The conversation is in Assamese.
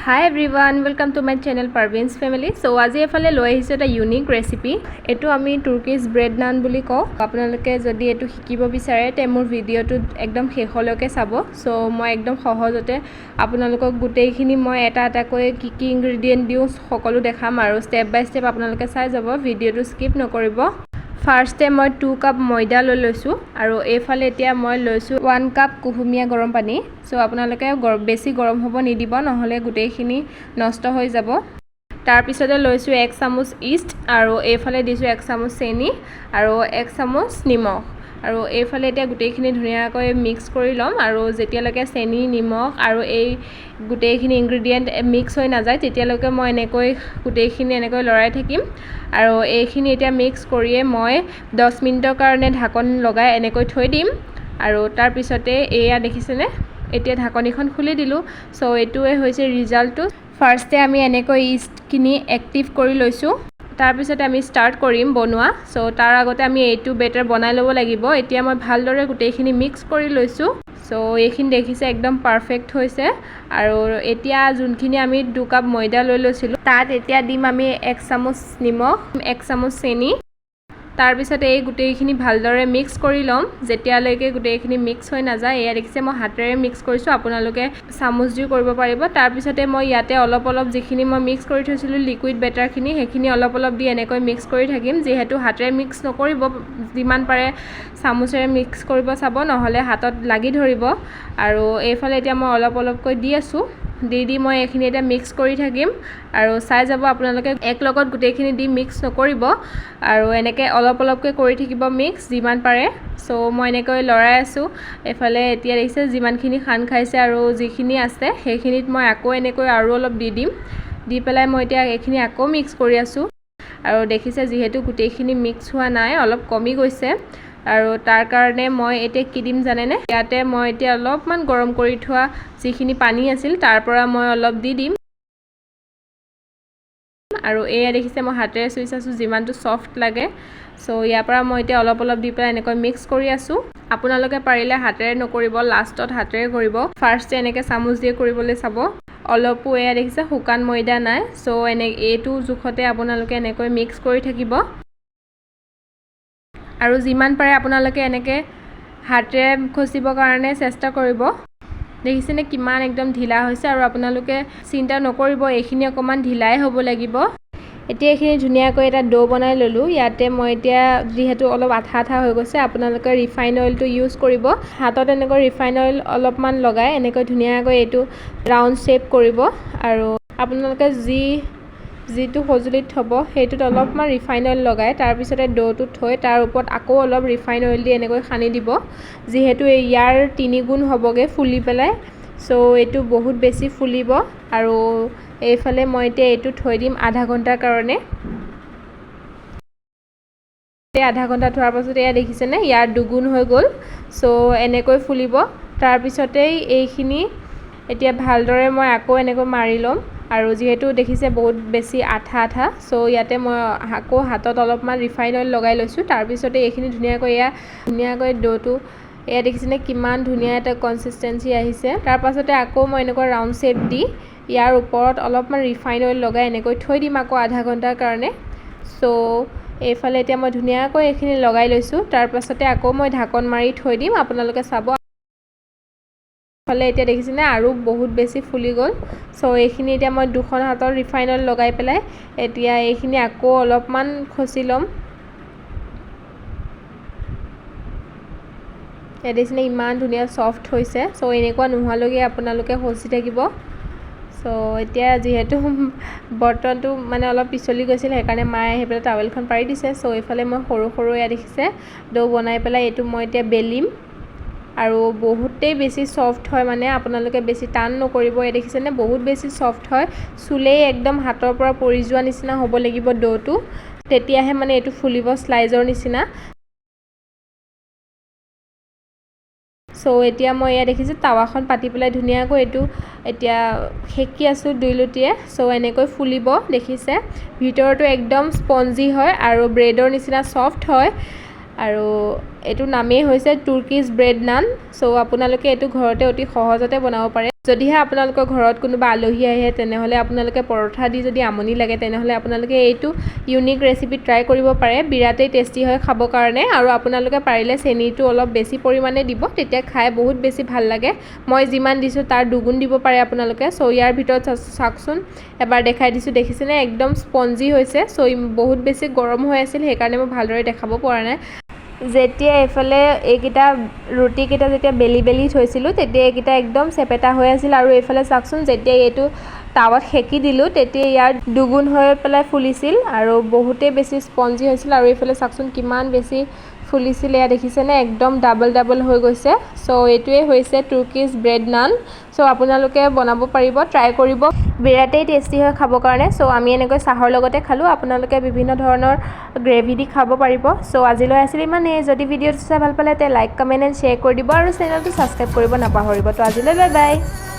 Hi everyone, welcome to my channel Parvin's Family. So আজি এফালে লৈ আহিছো এটা ইউনিক ৰেচিপি। এটো আমি turkish bread naan বুলি কওঁ। আপোনালোকে যদি এটো শিকিব বিচাৰে তে মোৰ ভিডিওটো একদম শেষলৈকে চাব। সো মই একদম সহজতে আপোনালোকক গুটেইখিনি মই এটা কৈ কি ইনগ্ৰেডিয়েন্ট দিও সকলো দেখাম আৰু স্টেপ বাই স্টেপ আপোনালোকে চাই যাব। ভিডিওটো স্কিপ নকৰিব। ফাৰ্ষ্টে মই 2 কাপ ময়দা লৈ লৈছো আৰু এফালে এতিয়া মই লৈছো 1 কাপ কুহুমিয়া গৰম পানী। সো আপোনালোকে বেছি গৰম হ'ব নিদিব নহলে গুটেইখিনি নষ্ট হৈ যাব। তাৰ পিছতে লৈছো 1 চামুচ ইষ্ট আৰু এফালে দিছো 1 চামুচ চেনি আৰু 1 চামুচ নিমখ আৰু এফালে এতিয়া গুটেইখিনি ধুনিয়াকৈ মিক্স কৰি লম আৰু যেতিয়ালৈকে চেনি নিমখ আৰু এই গুটেইখিনি ইনগ্ৰেডিয়েন্ট মিক্স হৈ নাযায় তেতিয়ালৈকে মই এনেকৈ গুটেইখিনি এনেকৈ লৰাই থাকিম আৰু এইখিনি এতিয়া মিক্স কৰিয়ে মই 10 মিনিটৰ কাৰণে ঢাকন লগাই এনেকৈ থৈ দিম আৰু তাৰ পিছতে এয়া দেখিছেনে এতিয়া ঢাকনিখন খুলি দিলো। সো এটোৱে হৈছে ৰিজাল্টটো। ফাৰ্ষ্টে আমি এনেকৈ ইষ্টখিনি এক্টিভ কৰি লৈছো। তাৰ পিছতে আমি স্টাৰ্ট কৰিম বনোৱা। সো তাৰ আগতে আমি এইটো বেটাৰ বনাই ল'ব লাগিব। এতিয়া মই ভালদৰে গুটেইখিনি মিক্স কৰি লৈছো। সো এইখিনি দেখিছে একদম পাৰফেক্ট হৈছে আৰু এতিয়া যোনখিনি আমি 2 কাপ ময়দা লৈ লৈছিলো তাত এতিয়া দিম আমি 1 চামুচ নিমখ 1 চামুচ চেনি তাৰ পিছতে এই গুটেইখিনি ভালদৰে মিক্স কৰি লম যেতিয়ালৈকে গুটেইখিনি মিক্স হৈ নাযায়। এয়া দেখিছে মই হাতেৰে মিক্স কৰিছো আপোনালোকে চামুচ দি কৰিব পাৰিব। তাৰ পিছতে মই ইয়াতে অলপ যিখিনি মই মিক্স কৰি থৈছিলো লিকুইড বেটাৰখিনি সেইখিনি অলপ দি এনেকৈ মিক্স কৰি থাকিম যিহেতু হাতেৰে মিক্স নকৰিব যিমান পাৰে চামুচেৰে মিক্স কৰিব চাব নহলে হাতত লাগি ধৰিব আৰু এইফালে এতিয়া মই অলপকৈ দি আছো দি মই এইখিনি এটা মিক্স কৰি থাকিম আৰু চাই যাব আপোনালোকে এক লগত গুটেইখিনি দি মিক্স নকৰিব আৰু এনেকৈ অলপকৈ কৰি থাকিব মিক্স যিমান পাৰে। সো মই এনেকৈ লৰাই আছো এফালে এতিয়া দেখিছে যিমানখিনি খান খাইছে আৰু যিখিনি আছে সেইখিনিত মই আকৌ এনেকৈ আৰু অলপ দি দিম দি পেলাই মই এতিয়া এইখিনি আকৌ মিক্স কৰি আছো আৰু দেখিছে যিহেতু গুটেইখিনি মিক্স হোৱা নাই অলপ কমি গৈছে আৰু তাৰ কাৰণে মই এতিয়া কি দিম জানেনে ইয়াতে মই এতিয়া অলপমান গৰম কৰি থোৱা যিখিনি পানী আছিল তাৰ পৰা মই অলপ দি দিম আৰু এয়া দেখিছে মই হাতেৰে চুইছ আছো যিমানটো সফট লাগে। সো ইয়াৰ পৰা মই এতিয়া অলপ দি পেলাই এনেকৈ মিক্স কৰি আছো। আপোনালোকে পাৰিলে হাতেৰে নকৰিব লাষ্টত হাতেৰে কৰিব ফাৰ্ষ্টে এনেকৈ চামুচ দিয়ে কৰিবলৈ চাব অলপো এয়া দেখিছে শুকান ময়দা নাই। সো এইটো জুখতে আপোনালোকে এনেকৈ মিক্স কৰি থাকিব আৰু যিমান পাৰে আপোনালোকে এনেকৈ হাতেৰে খচিবৰ কাৰণে চেষ্টা কৰিব। দেখিছেনে কিমান একদম ঢিলা হৈছে আৰু আপোনালোকে চিন্তা নকৰিব এইখিনি অকমান ঢিলাই হ'ব লাগিব। এতিয়া এইখিনি ধুনিয়াকৈ এটা ডো বনাই ললো। ইয়াতে মই এতিয়া যিহেতু অলপ আঠা হৈ গৈছে আপোনালোকে ৰিফাইন অইলটো ইউজ কৰিব। হাতত এনেকৈ ৰিফাইন অইল অলপমান লগাই এনেকৈ ধুনিয়াকৈ এইটো ৰাউন্ড শেপ কৰিব আৰু আপোনালোকে যিটো সজুলিত থব সেইটোত অলপমান ৰিফাইন অইল লগাই তাৰ পিছতে ডোটো থৈ তাৰ ওপৰত আকৌ অলপ ৰিফাইন অইল দি এনেকৈ সানি দিব যিহেতু ইয়াৰ 3 গুণ হ'বগে ফুলি পেলাই। সো এইটো বহুত বেছি ফুলিব আৰু এইফালে মই এতিয়া এইটো থৈ দিম আধা ঘণ্টাৰ কাৰণে। আধা ঘণ্টা থোৱাৰ পাছত এয়া দেখিছেনে ইয়াৰ 2 গুণ হৈ গ'ল। সো এনেকৈ ফুলিব তাৰ পিছতেই এইখিনি এতিয়া ভালদৰে মই আকৌ এনেকৈ মাৰি ল'ম আৰু যিহেতু দেখিছে বহুত বেছি আঠা সো ইয়াতে মই আকৌ হাতত অলপমান ৰিফাইন অইল লগাই লৈছো তাৰ পিছতে এইখিনি ধুনিয়াকৈ ডোটো এয়া দেখিছেনে কিমান ধুনিয়া এটা কনসিস্টেন্সি আহিছে। তাৰ পাছতে আকৌ মই এনেকৈ ৰাউন্ড শেপ দি ইয়াৰ ওপৰত অলপমান ৰিফাইন অইল লগাই এনেকৈ থৈ দিম আকৌ আধা ঘণ্টাৰ কাৰণে। সো এইফালে এতিয়া মই ধুনিয়াকৈ এইখিনি লগাই লৈছো তাৰ পাছতে আকৌ মই ঢাকন মাৰি থৈ দিম আপোনালোকে চাব ফালে এতিয়া দেখিছেনে আৰু বহুত বেছি ফুলি গ'ল। সো এইখিনি এতিয়া মই দুখন হাতৰ ৰিফাইন অইল লগাই পেলাই এতিয়া এইখিনি আকৌ অলপমান খচি ল'ম। এই দেখিছেনে ইমান ধুনিয়া সফট হৈছে। সো এনেকুৱা নোহোৱালৈকে আপোনালোকে খচি থাকিব। সো এতিয়া যিহেতু বৰ্তনটো মানে অলপ পিছলি গৈছিল সেইকাৰণে মায়ে আহি পেলাই টাৱেলখন পাৰি দিছে। সো এইফালে মই সৰু এয়া দেখিছে ডো বনাই পেলাই এইটো মই এতিয়া বেলিম আৰু বহুতেই বেছি সফট হয় মানে আপোনালোকে বেছি টান নকৰিব। এই দেখিছেনে বহুত বেছি সফট হয় চুলেই একদম হাতৰ পৰা পৰি যোৱা নিচিনা হ'ব লাগিব ডোটো তেতিয়াহে মানে এইটো ফুলিব স্লাইজৰ নিচিনা। সো এতিয়া মই এয়া দেখিছো তাৱাখন পাতি পেলাই ধুনিয়াকৈ এইটো এতিয়া সেকি আছো 2 লুটিয়ে। সো এনেকৈ ফুলিব দেখিছে ভিতৰটো একদম স্পঞ্জি হয় আৰু ব্ৰেডৰ নিচিনা সফট হয় আৰু এইটো নামেই হৈছে turkish bread naan সো আপোনালোকে এইটো ঘৰতে অতি সহজতে বনাব পাৰে যদিহে আপোনালোকৰ ঘৰত কোনোবা আলহী আহে তেনেহলে আপোনালোকে পৰঠা দি যদি আমনি লাগে তেনেহলে আপোনালোকে এইটো ইউনিক ৰেচিপি ট্ৰাই কৰিব পাৰে বিৰাটেই টেষ্টি হয় খাবৰ কাৰণে আৰু আপোনালোকে পাৰিলে চেনিটো অলপ বেছি পৰিমাণে দিব তেতিয়া খাই বহুত বেছি ভাল লাগে মই যিমান দিছো তাৰ দুগুণ দিব পাৰে আপোনালোকে সো ইয়াৰ ভিতৰত চাকচোন এবাৰ দেখাই দিছো দেখিছেনে একদম স্পঞ্জি হৈছে সো বহুত বেছি গৰম হৈ আছিল সেইকাৰণে মই ভালদৰে দেখাব পৰা নাই যেতিয়া এফালে এইকেইটা ৰুটিকেইটা যেতিয়া বেলি থৈছিলোঁ তেতিয়া এইকেইটা একদম চেপেটা হৈ আছিল আৰু এইফালে চাওকচোন যেতিয়া এইটো টাৱাত সেকি দিলোঁ তেতিয়া ইয়াৰ দুগুণ হৈ পেলাই ফুলিছিল আৰু বহুতেই বেছি স্পঞ্জি হৈছিল আৰু এইফালে চাওকচোন কিমান বেছি ফুলিছিল এয়া দেখিছেনে একদম ডাবল হৈ গৈছে সো এইটোৱে হৈছে turkish bread naan সো আপোনালোকে বনাব পাৰিব ট্ৰাই কৰিব বিৰাটেই টেষ্টি হয় খাবৰ কাৰণে সো আমি এনেকৈ চাহৰ লগতে খালোঁ আপোনালোকে বিভিন্ন ধৰণৰ গ্ৰেভি দি খাব পাৰিব সো আজিলৈ আছিল ইমানেই যদি ভিডিঅ'টো চাই ভাল পালে তে লাইক কমেণ্ট এণ্ড শ্বেয়াৰ কৰি দিব আৰু চেনেলটো ছাবস্ক্ৰাইব কৰিব নাপাহৰিব তো আজিলৈ বাই বাই